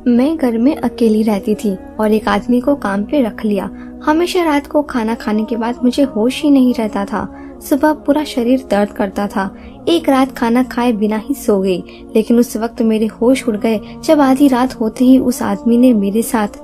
मैं घर में अकेली रहती थी और एक आदमी को काम पे रख लिया। हमेशा रात को खाना खाने के बाद मुझे होश ही नहीं रहता था। सुबह पूरा शरीर दर्द करता था। एक रात खाना खाए बिना ही सो गई, लेकिन उस वक्त मेरे होश उड़ गए जब आधी रात होते ही उस आदमी ने मेरे साथ,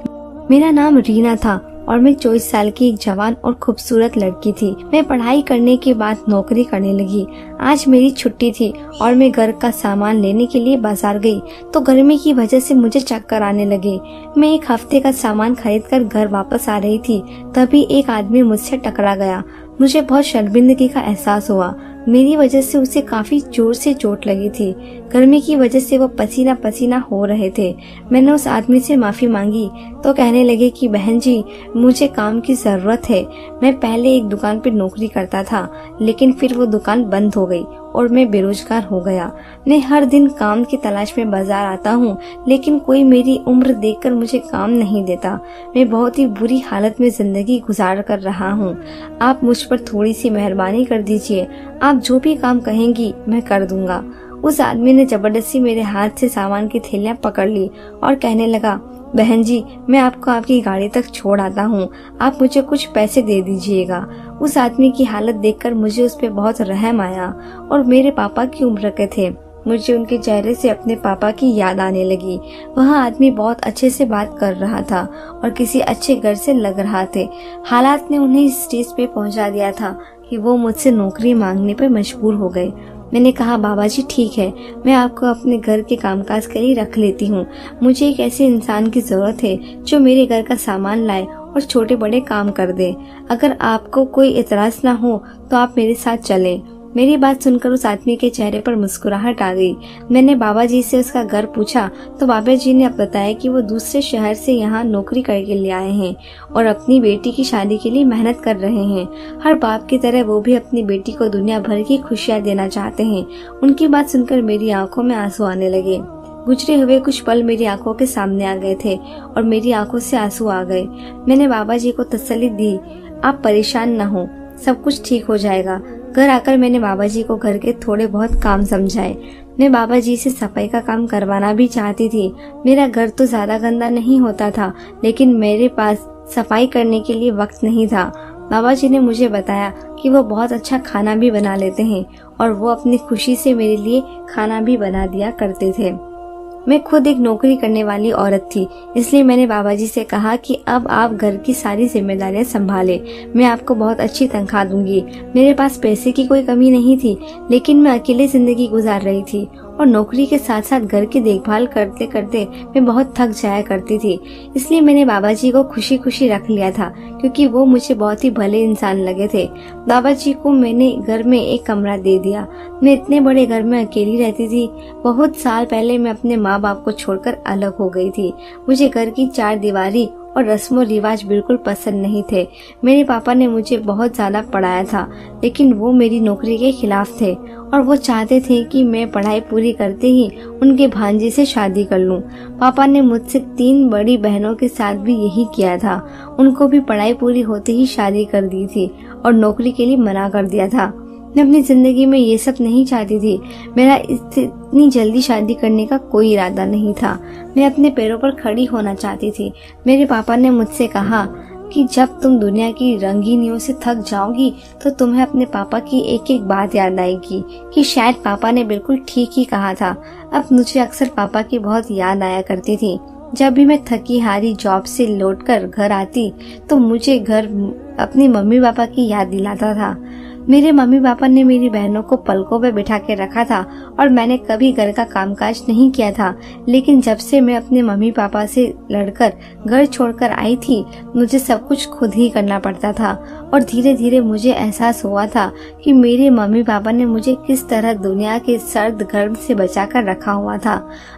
मेरा नाम रीना था और मैं 24 साल की एक जवान और खूबसूरत लड़की थी। मैं पढ़ाई करने के बाद नौकरी करने लगी। आज मेरी छुट्टी थी और मैं घर का सामान लेने के लिए बाजार गई तो गर्मी की वजह से मुझे चक्कर आने लगे। मैं एक हफ्ते का सामान खरीदकर घर वापस आ रही थी, तभी एक आदमी मुझसे टकरा गया। मुझे बहुत शर्मिंदगी का एहसास हुआ। मेरी वजह से उसे काफी जोर से चोट लगी थी। गर्मी की वजह से वो पसीना पसीना हो रहे थे। मैंने उस आदमी से माफी मांगी तो कहने लगे कि बहन जी, मुझे काम की जरूरत है। मैं पहले एक दुकान पर नौकरी करता था, लेकिन फिर वो दुकान बंद हो गई और मैं बेरोजगार हो गया। मैं हर दिन काम की तलाश में बाजार आता हूँ, लेकिन कोई मेरी उम्र देखकर मुझे काम नहीं देता। मैं बहुत ही बुरी हालत में जिंदगी गुजार कर रहा हूँ। आप मुझ पर थोड़ी सी मेहरबानी कर दीजिए। आप जो भी काम कहेंगी मैं कर दूंगा। उस आदमी ने जबरदस्ती मेरे हाथ से सामान की थैलियां पकड़ ली और कहने लगा, बहन जी, मैं आपको आपकी गाड़ी तक छोड़ आता हूँ, आप मुझे कुछ पैसे दे दीजिएगा। उस आदमी की हालत देखकर मुझे उस पर बहुत रहम आया और मेरे पापा की उम्र के थे। मुझे उनके चेहरे से अपने पापा की याद आने लगी। वह आदमी बहुत अच्छे से बात कर रहा था और किसी अच्छे घर से लग रहा थे। हालात ने उन्हें इस स्टेज पे पहुंचा दिया था कि वो मुझसे नौकरी मांगने पर मजबूर हो गए। मैंने कहा, बाबा जी ठीक है, मैं आपको अपने घर के कामकाज के लिए रख लेती हूँ। मुझे एक ऐसे इंसान की जरूरत है जो मेरे घर का सामान लाए और छोटे बड़े काम कर दे। अगर आपको कोई एतराज ना हो तो आप मेरे साथ चलें। मेरी बात सुनकर उस आदमी के चेहरे पर मुस्कुराहट आ गई। मैंने बाबा जी से उसका घर पूछा तो बाबा जी ने बताया कि वो दूसरे शहर से यहाँ नौकरी करके ले आए हैं और अपनी बेटी की शादी के लिए मेहनत कर रहे हैं। हर बाप की तरह वो भी अपनी बेटी को दुनिया भर की खुशियाँ देना चाहते हैं। उनकी बात सुनकर मेरी आंखों में आंसू आने लगे। गुजरे हुए कुछ पल मेरी आंखों के सामने आ गए थे और मेरी आंखों से आंसू आ गए। मैंने बाबा जी को तसल्ली दी, आप परेशान न हो, सब कुछ ठीक हो जाएगा। घर आकर मैंने बाबा जी को घर के थोड़े बहुत काम समझाए। मैं बाबा जी से सफाई का काम करवाना भी चाहती थी। मेरा घर तो ज्यादा गंदा नहीं होता था, लेकिन मेरे पास सफाई करने के लिए वक्त नहीं था। बाबा जी ने मुझे बताया कि वो बहुत अच्छा खाना भी बना लेते हैं और वो अपनी खुशी से मेरे लिए खाना भी बना दिया करते थे। मैं खुद एक नौकरी करने वाली औरत थी, इसलिए मैंने बाबा जी से कहा कि अब आप घर की सारी जिम्मेदारियां संभालें। मैं आपको बहुत अच्छी तनख्वाह दूंगी। मेरे पास पैसे की कोई कमी नहीं थी, लेकिन मैं अकेले जिंदगी गुजार रही थी और नौकरी के साथ साथ घर की देखभाल करते करते मैं बहुत थक जाया करती थी। इसलिए मैंने बाबा जी को खुशी खुशी रख लिया था, क्योंकि वो मुझे बहुत ही भले इंसान लगे थे। बाबा जी को मैंने घर में एक कमरा दे दिया। मैं इतने बड़े घर में अकेली रहती थी। बहुत साल पहले मैं अपने माँ बाप को छोड़कर अलग हो गई थी। मुझे घर की चार दीवारी और रस्मों रिवाज बिल्कुल पसंद नहीं थे। मेरे पापा ने मुझे बहुत ज्यादा पढ़ाया था, लेकिन वो मेरी नौकरी के खिलाफ थे और वो चाहते थे कि मैं पढ़ाई पूरी करते ही उनके भांजे से शादी कर लूं। पापा ने मुझसे 3 बड़ी बहनों के साथ भी यही किया था। उनको भी पढ़ाई पूरी होते ही शादी कर दी थी और नौकरी के लिए मना कर दिया था। मैं अपनी जिंदगी में ये सब नहीं चाहती थी। मेरा इतनी जल्दी शादी करने का कोई इरादा नहीं था। मैं अपने पैरों पर खड़ी होना चाहती थी। मेरे पापा ने मुझसे कहा कि जब तुम दुनिया की रंगीनियों से थक जाओगी तो तुम्हें अपने पापा की एक एक बात याद आएगी, कि शायद पापा ने बिल्कुल ठीक ही कहा था। अब मुझे अक्सर पापा की बहुत याद आया करती थी। जब भी मैं थकी हारी जॉब से लौटकर घर आती तो मुझे घर अपनी मम्मी पापा की याद दिलाता था। मेरे मम्मी पापा ने मेरी बहनों को पलकों पे बिठा के रखा था और मैंने कभी घर का कामकाज नहीं किया था। लेकिन जब से मैं अपने मम्मी पापा से लड़कर घर छोड़कर आई थी, मुझे सब कुछ खुद ही करना पड़ता था और धीरे धीरे मुझे एहसास हुआ था कि मेरे मम्मी पापा ने मुझे किस तरह दुनिया के सर्द गर्म से बचा कर रखा हुआ था।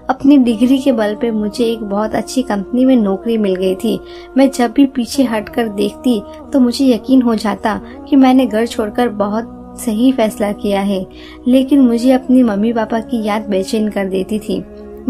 अपनी डिग्री के बल पे मुझे एक बहुत अच्छी कंपनी में नौकरी मिल गई थी। मैं जब भी पीछे हटकर देखती तो मुझे यकीन हो जाता कि मैंने घर छोड़कर बहुत सही फैसला किया है, लेकिन मुझे अपनी मम्मी पापा की याद बेचैन कर देती थी।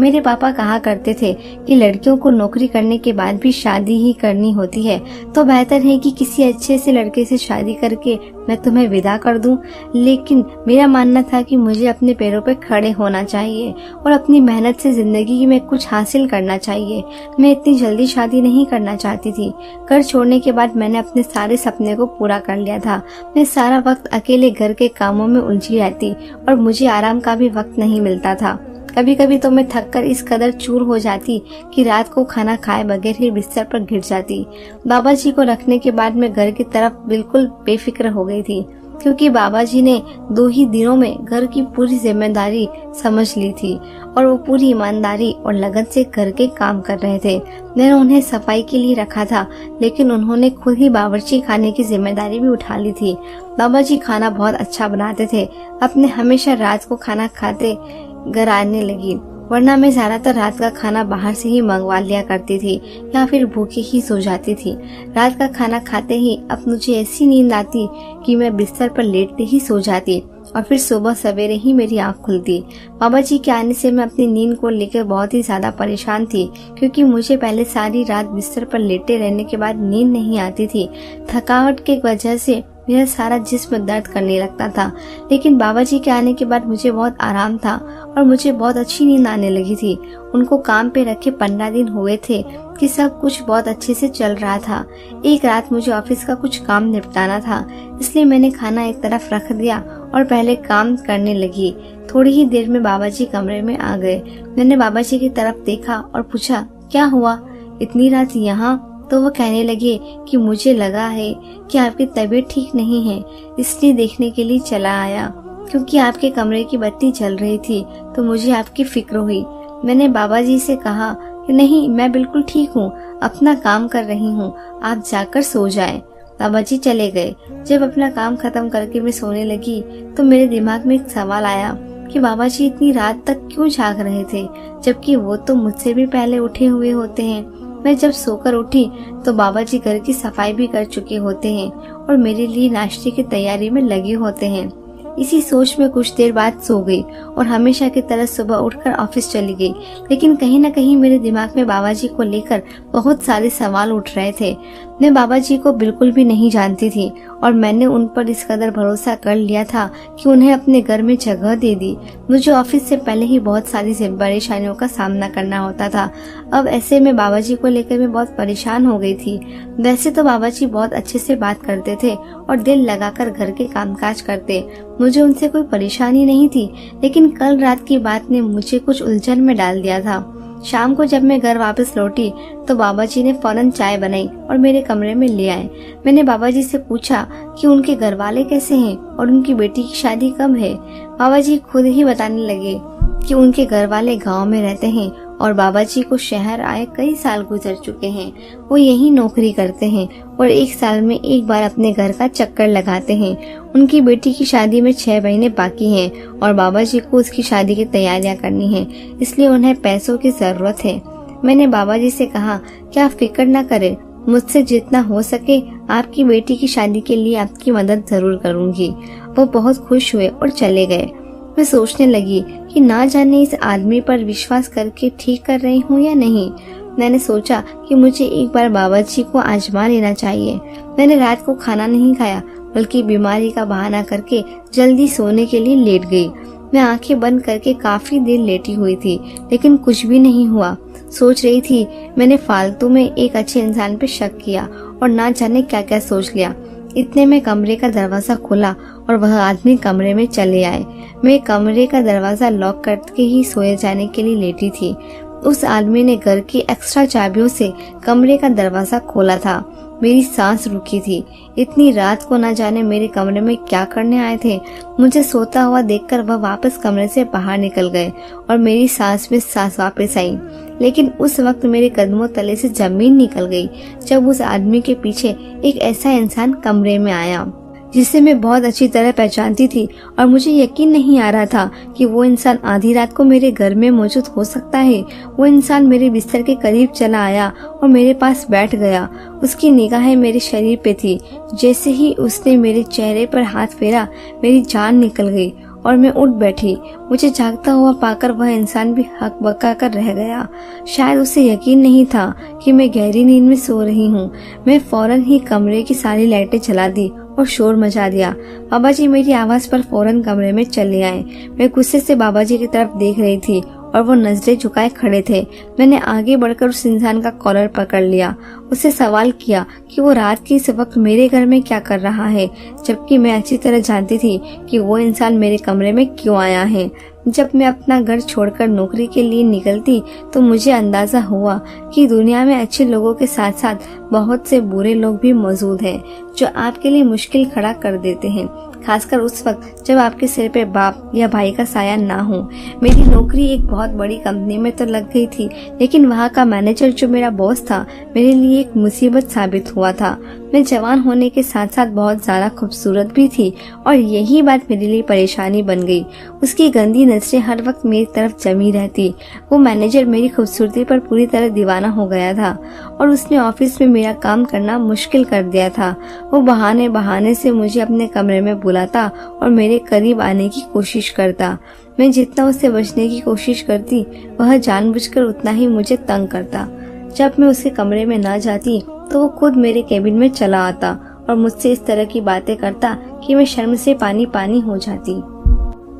मेरे पापा कहा करते थे कि लड़कियों को नौकरी करने के बाद भी शादी ही करनी होती है, तो बेहतर है कि किसी अच्छे से लड़के से शादी करके मैं तुम्हें विदा कर दूं। लेकिन मेरा मानना था कि मुझे अपने पैरों पर खड़े होना चाहिए और अपनी मेहनत से जिंदगी में कुछ हासिल करना चाहिए। मैं इतनी जल्दी शादी नहीं करना चाहती थी। घर छोड़ने के बाद मैंने अपने सारे सपने को पूरा कर लिया था। मैं सारा वक्त अकेले घर के कामों में उलझी रहती और मुझे आराम का भी वक्त नहीं मिलता था। कभी कभी तो मैं थककर इस कदर चूर हो जाती कि रात को खाना खाए बगैर ही बिस्तर पर गिर जाती। बाबा जी को रखने के बाद मैं घर की तरफ बिल्कुल बेफिक्र हो गई थी, क्योंकि बाबा जी ने 2 ही दिनों में घर की पूरी जिम्मेदारी समझ ली थी और वो पूरी ईमानदारी और लगन से घर के काम कर रहे थे। मैंने उन्हें सफाई के लिए रखा था, लेकिन उन्होंने खुद ही बावर्ची खाने की जिम्मेदारी भी उठा ली थी। बाबा जी खाना बहुत अच्छा बनाते थे। अपने हमेशा रात को खाना खाते घर आने लगी, वरना मैं ज्यादातर रात का खाना बाहर से ही मंगवा लिया करती थी या फिर भूखे ही सो जाती थी। रात का खाना खाते ही अब मुझे ऐसी नींद आती कि मैं बिस्तर पर लेटते ही सो जाती और फिर सुबह सवेरे ही मेरी आंख खुलती। बाबा जी के आने से मैं अपनी नींद को लेकर बहुत ही ज्यादा परेशान थी, क्योंकि मुझे पहले सारी रात बिस्तर पर लेटे रहने के बाद नींद नहीं आती थी। थकावट की वजह से मेरा सारा जिस्म दर्द करने लगता था, लेकिन बाबा जी के आने के बाद मुझे बहुत आराम था और मुझे बहुत अच्छी नींद आने लगी थी। उनको काम पे रखे 15 दिन हुए थे कि सब कुछ बहुत अच्छे से चल रहा था। एक रात मुझे ऑफिस का कुछ काम निपटाना था, इसलिए मैंने खाना एक तरफ रख दिया और पहले काम करने लगी। थोड़ी ही देर में बाबा जी कमरे में आ गए। मैंने बाबा जी की तरफ देखा और पूछा, क्या हुआ, इतनी रात यहाँ? तो वो कहने लगे कि मुझे लगा है कि आपकी तबीयत ठीक नहीं है, इसलिए देखने के लिए चला आया। क्योंकि आपके कमरे की बत्ती जल रही थी तो मुझे आपकी फिक्र हुई। मैंने बाबा जी से कहा कि नहीं, मैं बिल्कुल ठीक हूँ, अपना काम कर रही हूँ, आप जाकर सो जाएं। बाबा जी चले गए। जब अपना काम खत्म करके मैं सोने लगी तो मेरे दिमाग में एक सवाल आया कि बाबा जी इतनी रात तक क्यों जाग रहे थे, जबकि वो तो मुझसे भी पहले उठे हुए होते हैं। मैं जब सोकर उठी तो बाबा जी घर की सफाई भी कर चुके होते हैं और मेरे लिए नाश्ते की तैयारी में लगे होते हैं। इसी सोच में कुछ देर बाद सो गई और हमेशा की तरह सुबह उठकर ऑफिस चली गई। लेकिन कहीं न कहीं मेरे दिमाग में बाबा जी को लेकर बहुत सारे सवाल उठ रहे थे। मैं बाबा जी को बिल्कुल भी नहीं जानती थी और मैंने उन पर इस कदर भरोसा कर लिया था कि उन्हें अपने घर में जगह दे दी। मुझे ऑफिस से पहले ही बहुत सारी परेशानियों का सामना करना होता था। अब ऐसे में बाबा जी को लेकर मैं बहुत परेशान हो गई थी। वैसे तो बाबा जी बहुत अच्छे से बात करते थे और दिल लगाकर घर के कामकाज करते, मुझे उनसे कोई परेशानी नहीं थी। लेकिन कल रात की बात ने मुझे कुछ उलझन में डाल दिया था। शाम को जब मैं घर वापस लौटी तो बाबा जी ने फौरन चाय बनाई और मेरे कमरे में ले आए। मैंने बाबा जी से पूछा कि उनके घर वाले कैसे हैं और उनकी बेटी की शादी कब है। बाबा जी खुद ही बताने लगे कि उनके घर वाले गांव में रहते हैं और बाबा जी को शहर आए कई साल गुजर चुके हैं। वो यही नौकरी करते हैं और 1 साल में एक बार अपने घर का चक्कर लगाते हैं। उनकी बेटी की शादी में 6 महीने बाकी हैं और बाबा जी को उसकी शादी की तैयारियां करनी है, इसलिए उन्हें पैसों की जरूरत है। मैंने बाबा जी से कहा कि आप फिक्र न करें, मुझसे जितना हो सके आपकी बेटी की शादी के लिए आपकी मदद जरूर करूंगी। वो बहुत खुश हुए और चले गए। मैं सोचने लगी कि ना जाने इस आदमी पर विश्वास करके ठीक कर रही हूँ या नहीं। मैंने सोचा कि मुझे एक बार बाबा जी को आजमा लेना चाहिए। मैंने रात को खाना नहीं खाया, बल्कि बीमारी का बहाना करके जल्दी सोने के लिए लेट गई। मैं आंखें बंद करके काफी देर लेटी हुई थी, लेकिन कुछ भी नहीं हुआ। सोच रही थी मैंने फालतू में एक अच्छे इंसान पे शक किया और ना जाने क्या क्या सोच लिया। इतने में कमरे का दरवाजा खुला और वह आदमी कमरे में चले आए। मैं कमरे का दरवाजा लॉक करके ही सोए जाने के लिए लेटी थी। उस आदमी ने घर की एक्स्ट्रा चाबियों से कमरे का दरवाजा खोला था। मेरी सांस रुकी थी। इतनी रात को ना जाने मेरे कमरे में क्या करने आए थे। मुझे सोता हुआ देखकर वह वापस कमरे से बाहर निकल गए और मेरी सांस में सांस वापस आई। लेकिन उस वक्त मेरे कदमों तले से जमीन निकल गई जब उस आदमी के पीछे एक ऐसा इंसान कमरे में आया जिसे मैं बहुत अच्छी तरह पहचानती थी और मुझे यकीन नहीं आ रहा था कि वो इंसान आधी रात को मेरे घर में मौजूद हो सकता है। वो इंसान मेरे बिस्तर के करीब चला आया और मेरे पास बैठ गया। उसकी निगाहें मेरे शरीर पे थी। जैसे ही उसने मेरे चेहरे पर हाथ फेरा, मेरी जान निकल गई और मैं उठ बैठी। मुझे जागता हुआ पाकर वह इंसान भी हक बका कर रह गया। शायद उसे यकीन नहीं था कि मैं गहरी नींद में सो रही हूँ। मैं फौरन ही कमरे की सारी लाइटें जला दी और शोर मचा दिया। बाबा जी मेरी आवाज पर फौरन कमरे में चले आए। मैं गुस्से से बाबा जी की तरफ देख रही थी और वो नजरें झुकाए खड़े थे। मैंने आगे बढ़कर उस इंसान का कॉलर पकड़ लिया। उससे सवाल किया कि वो रात के इस वक्त मेरे घर में क्या कर रहा है, जबकि मैं अच्छी तरह जानती थी कि वो इंसान मेरे कमरे में क्यों आया है। जब मैं अपना घर छोड़कर नौकरी के लिए निकलती तो मुझे अंदाजा हुआ कि दुनिया में अच्छे लोगों के साथ साथ बहुत से बुरे लोग भी मौजूद हैं जो आपके लिए मुश्किल खड़ा कर देते हैं, खासकर उस वक्त जब आपके सिर पे बाप या भाई का साया ना हो। मेरी नौकरी एक बहुत बड़ी कंपनी में तो लग गई थी, लेकिन वहाँ का मैनेजर जो मेरा बॉस था मेरे लिए एक मुसीबत साबित हुआ था। मैं जवान होने के साथ साथ बहुत ज्यादा खूबसूरत भी थी और यही बात मेरे लिए परेशानी बन गई। उसकी गंदी नजरें हर वक्त मेरी तरफ जमी रहती। वो मैनेजर मेरी खूबसूरती पर पूरी तरह दीवाना हो गया था और उसने ऑफिस में मेरा काम करना मुश्किल कर दिया था। वो बहाने बहाने से मुझे अपने कमरे में बुलाता और मेरे करीब आने की कोशिश करता। मैं जितना उससे बचने की कोशिश करती वह जानबूझकर उतना ही मुझे तंग करता। जब मैं उसके कमरे में ना जाती तो वो खुद मेरे केबिन में चला आता और मुझसे इस तरह की बातें करता कि मैं शर्म से पानी पानी हो जाती।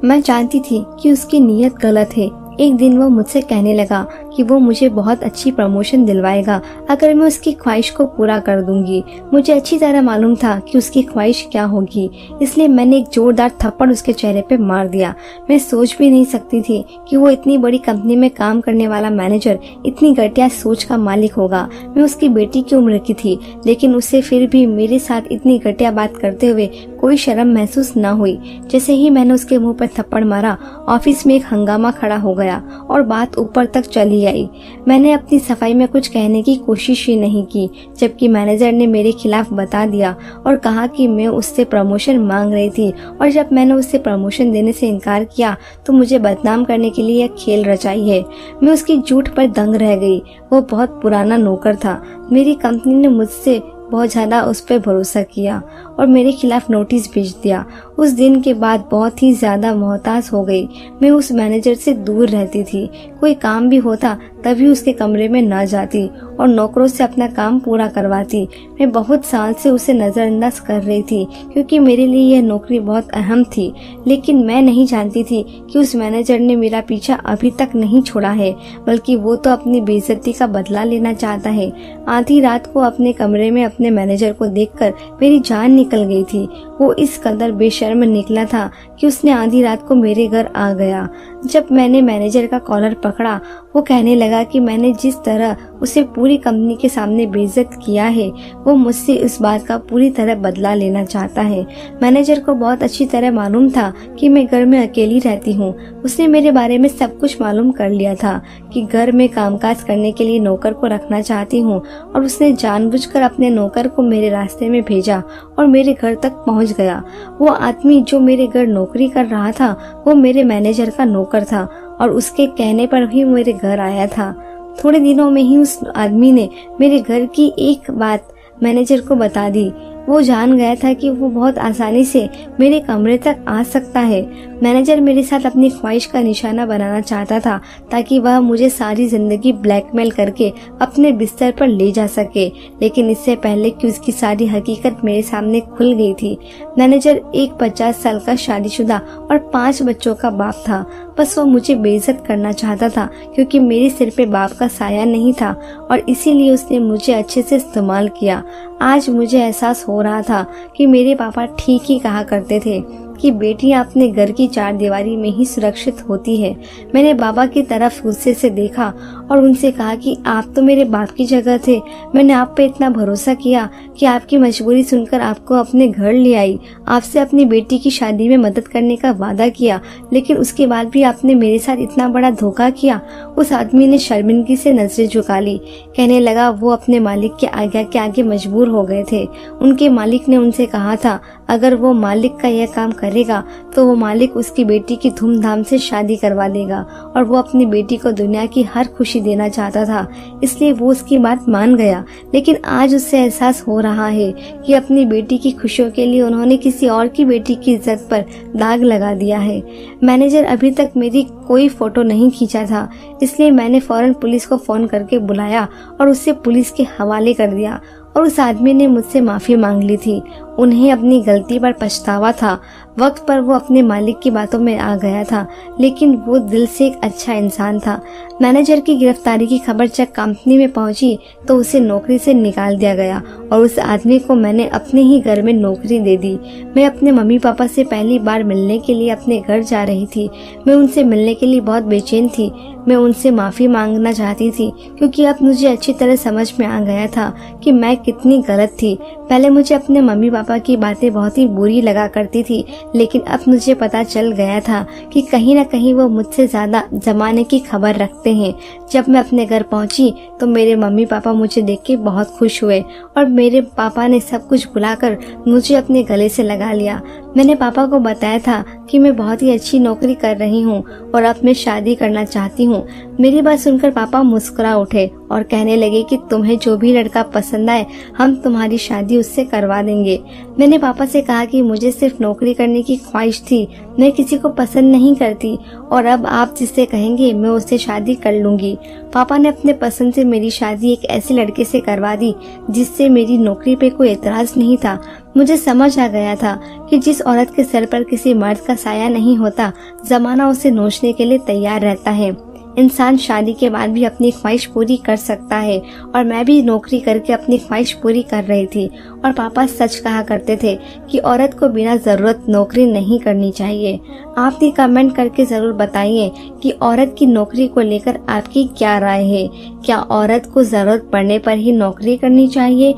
मैं जानती थी कि उसकी नीयत गलत है। एक दिन वो मुझसे कहने लगा कि वो मुझे बहुत अच्छी प्रमोशन दिलवाएगा अगर मैं उसकी ख्वाहिश को पूरा कर दूंगी। मुझे अच्छी तरह मालूम था कि उसकी ख्वाहिश क्या होगी, इसलिए मैंने एक जोरदार थप्पड़ उसके चेहरे पे मार दिया। मैं सोच भी नहीं सकती थी कि वो इतनी बड़ी कंपनी में काम करने वाला मैनेजर इतनी घटिया सोच का मालिक होगा। मैं उसकी बेटी की उम्र की थी, लेकिन उसे फिर भी मेरे साथ इतनी घटिया बात करते हुए कोई शर्म महसूस न हुई। जैसे ही मैंने उसके मुंह पर थप्पड़ मारा, ऑफिस में एक हंगामा खड़ा हो गया और बात ऊपर तक चली आई। मैंने अपनी सफाई में कुछ कहने की कोशिश ही नहीं की, जबकि मैनेजर ने मेरे खिलाफ बता दिया और कहा कि मैं उससे प्रमोशन मांग रही थी और जब मैंने उससे प्रमोशन देने से इनकार किया तो मुझे बदनाम करने के लिए यह खेल रचाई है। मैं उसकी झूठ पर दंग रह गई। वो बहुत पुराना नौकर था। मेरी कंपनी ने मुझसे बहुत ज्यादा उस पर भरोसा किया और मेरे खिलाफ नोटिस भेज दिया। उस दिन के बाद बहुत ही ज्यादा मोहताज हो गई। मैं उस मैनेजर से दूर रहती थी। कोई काम भी होता तभी उसके कमरे में ना जाती और नौकरों से अपना काम पूरा करवाती। मैं बहुत साल से उसे नजरअंदाज कर रही थी क्योंकि मेरे लिए यह नौकरी बहुत अहम थी, लेकिन मैं नहीं जानती थी कि उस मैनेजर ने मेरा पीछा अभी तक नहीं छोड़ा है, बल्कि वो तो अपनी बेइज्जती का बदला लेना चाहता है। आधी रात को अपने कमरे में अपने मैनेजर को देखकर मेरी जान निकल गई थी। वो इस कदर बेशर्म निकला था कि उसने आधी रात को मेरे घर आ गया। जब मैंने मैनेजर का कॉलर पकड़ा, वो कहने लगा कि मैंने जिस तरह उसे पूरी कंपनी के सामने बेइज्जत किया है, वो मुझसे इस बात का पूरी तरह बदला लेना चाहता है। मैनेजर को बहुत अच्छी तरह मालूम था कि मैं घर में अकेली रहती हूँ। उसने मेरे बारे में सब कुछ मालूम कर लिया था कि घर में कामकाज करने के लिए नौकर को रखना चाहती हूँ और उसने जानबूझकर अपने नौकर को मेरे रास्ते में भेजा और मेरे घर तक पहुँच गया। वो आदमी जो मेरे घर नौकरी कर रहा था वो मेरे मैनेजर का नौकर था और उसके कहने पर ही मेरे घर आया था। थोड़े दिनों में ही उस आदमी ने मेरे घर की एक बात मैनेजर को बता दी। वो जान गया था कि वो बहुत आसानी से मेरे कमरे तक आ सकता है। मैनेजर मेरे साथ अपनी ख्वाहिश का निशाना बनाना चाहता था ताकि वह मुझे सारी जिंदगी ब्लैकमेल करके अपने बिस्तर पर ले जा सके, लेकिन इससे पहले कि उसकी सारी हकीकत मेरे सामने खुल गई थी। मैनेजर एक 50 साल का शादीशुदा और 5 बच्चों का बाप था। बस वो मुझे बेइज्जत करना चाहता था क्योंकि मेरे सिर पे बाप का साया नहीं था और इसीलिए उसने मुझे अच्छे से इस्तेमाल किया। आज मुझे एहसास हो रहा था कि मेरे पापा ठीक ही कहा करते थे कि बेटियां अपने घर की 4 दीवारी में ही सुरक्षित होती है। मैंने बाबा की तरफ गुस्से से देखा और उनसे कहा कि आप तो मेरे बाप की जगह थे। मैंने आप पे इतना भरोसा किया कि आपकी मजबूरी सुनकर आपको अपने घर ले आई, आपसे अपनी बेटी की शादी में मदद करने का वादा किया, लेकिन उसके बाद भी आपने मेरे साथ इतना बड़ा धोखा किया। उस आदमी ने शर्मिंदगी से नजरें झुका ली। कहने लगा वो अपने मालिक के आज्ञा के आगे मजबूर हो गए थे। उनके मालिक ने उनसे कहा था अगर वो मालिक का यह काम करेगा तो वो मालिक उसकी बेटी की धूमधाम से शादी करवा देगा और वो अपनी बेटी को दुनिया की हर खुशी देना चाहता था, इसलिए वो उसकी बात मान गया। लेकिन आज उससे एहसास हो रहा है कि अपनी बेटी की खुशियों के लिए उन्होंने किसी और की बेटी की इज्जत पर दाग लगा दिया है। मैनेजर अभी तक मेरी कोई फोटो नहीं खींचा था, इसलिए मैंने फौरन पुलिस को फोन करके बुलाया और उससे पुलिस के हवाले कर दिया और उस आदमी ने मुझसे माफी मांग ली थी। उन्हें अपनी गलती पर पछतावा था। वक्त पर वो अपने मालिक की बातों में आ गया था, लेकिन वो दिल से एक अच्छा इंसान था। मैनेजर की गिरफ्तारी की खबर जब कंपनी में पहुंची तो उसे नौकरी से निकाल दिया गया और उस आदमी को मैंने अपने ही घर में नौकरी दे दी। मैं अपने मम्मी पापा से पहली बार मिलने के लिए अपने घर जा रही थी। मैं उनसे मिलने के लिए बहुत बेचैन थी। मैं उनसे माफी मांगना चाहती थी क्योंकि अब मुझे अच्छी तरह समझ में आ गया था कि मैं कितनी गलत थी। पहले मुझे अपने मम्मी पापा की बातें बहुत ही बुरी लगा करती थी, लेकिन अब मुझे पता चल गया था कि कहीं न कहीं वो मुझसे ज्यादा जमाने की खबर रखते हैं। जब मैं अपने घर पहुंची तो मेरे मम्मी पापा मुझे देख के बहुत खुश हुए और मेरे पापा ने सब कुछ भुलाकर मुझे अपने गले से लगा लिया। मैंने पापा को बताया था कि मैं बहुत ही अच्छी नौकरी कर रही हूँ और अब मैं शादी करना चाहती हूँ। मेरी बात सुनकर पापा मुस्कुरा उठे और कहने लगे कि तुम्हें जो भी लड़का पसंद आए हम तुम्हारी शादी उससे करवा देंगे। मैंने पापा से कहा कि मुझे सिर्फ नौकरी करने की ख्वाहिश थी, मैं किसी को पसंद नहीं करती और अब आप जिससे कहेंगे मैं उससे शादी कर लूंगी। पापा ने अपने पसंद से मेरी शादी एक ऐसे लड़के से करवा दी जिससे मेरी नौकरी पे कोई एतराज नहीं था। मुझे समझ आ गया था कि जिस औरत के सर पर किसी मर्द का साया नहीं होता, जमाना उसे नोचने के लिए तैयार रहता है। इंसान शादी के बाद भी अपनी ख्वाहिश पूरी कर सकता है और मैं भी नौकरी करके अपनी ख्वाहिश पूरी कर रही थी। और पापा सच कहा करते थे कि औरत को बिना जरूरत नौकरी नहीं करनी चाहिए। आप भी कमेंट करके जरूर बताइए कि औरत की नौकरी को लेकर आपकी क्या राय है। क्या औरत को जरूरत पड़ने पर ही नौकरी करनी चाहिए?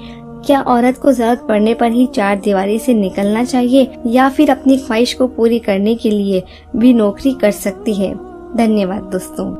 क्या औरत को जरूरत पड़ने पर ही चार दीवारी से निकलना चाहिए या फिर अपनी ख्वाहिश को पूरी करने के लिए भी नौकरी कर सकती है? धन्यवाद दोस्तों।